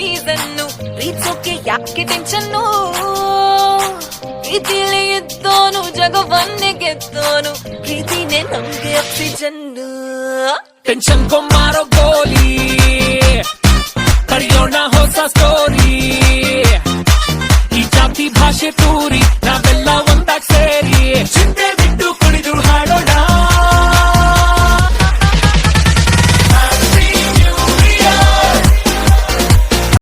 reason ಪ್ರೀತಿಸೋಕೆ ಯಾಕೆ ಟೆನ್ಷನ್ನು ಪ್ರೀತಿಲಿ ಇದ್ದೋನು ಜಗವನ್ನೇ ಗೆದ್ದೋನು ಪ್ರೀತಿನೇ ನಮ್ಗೆ ಆಕ್ಸಿಜನ್ನು ಟೆನ್ಷನ್ ಕೊ ಮಾರೋ ಗೋಲಿ ಕಡಿಯೋಣ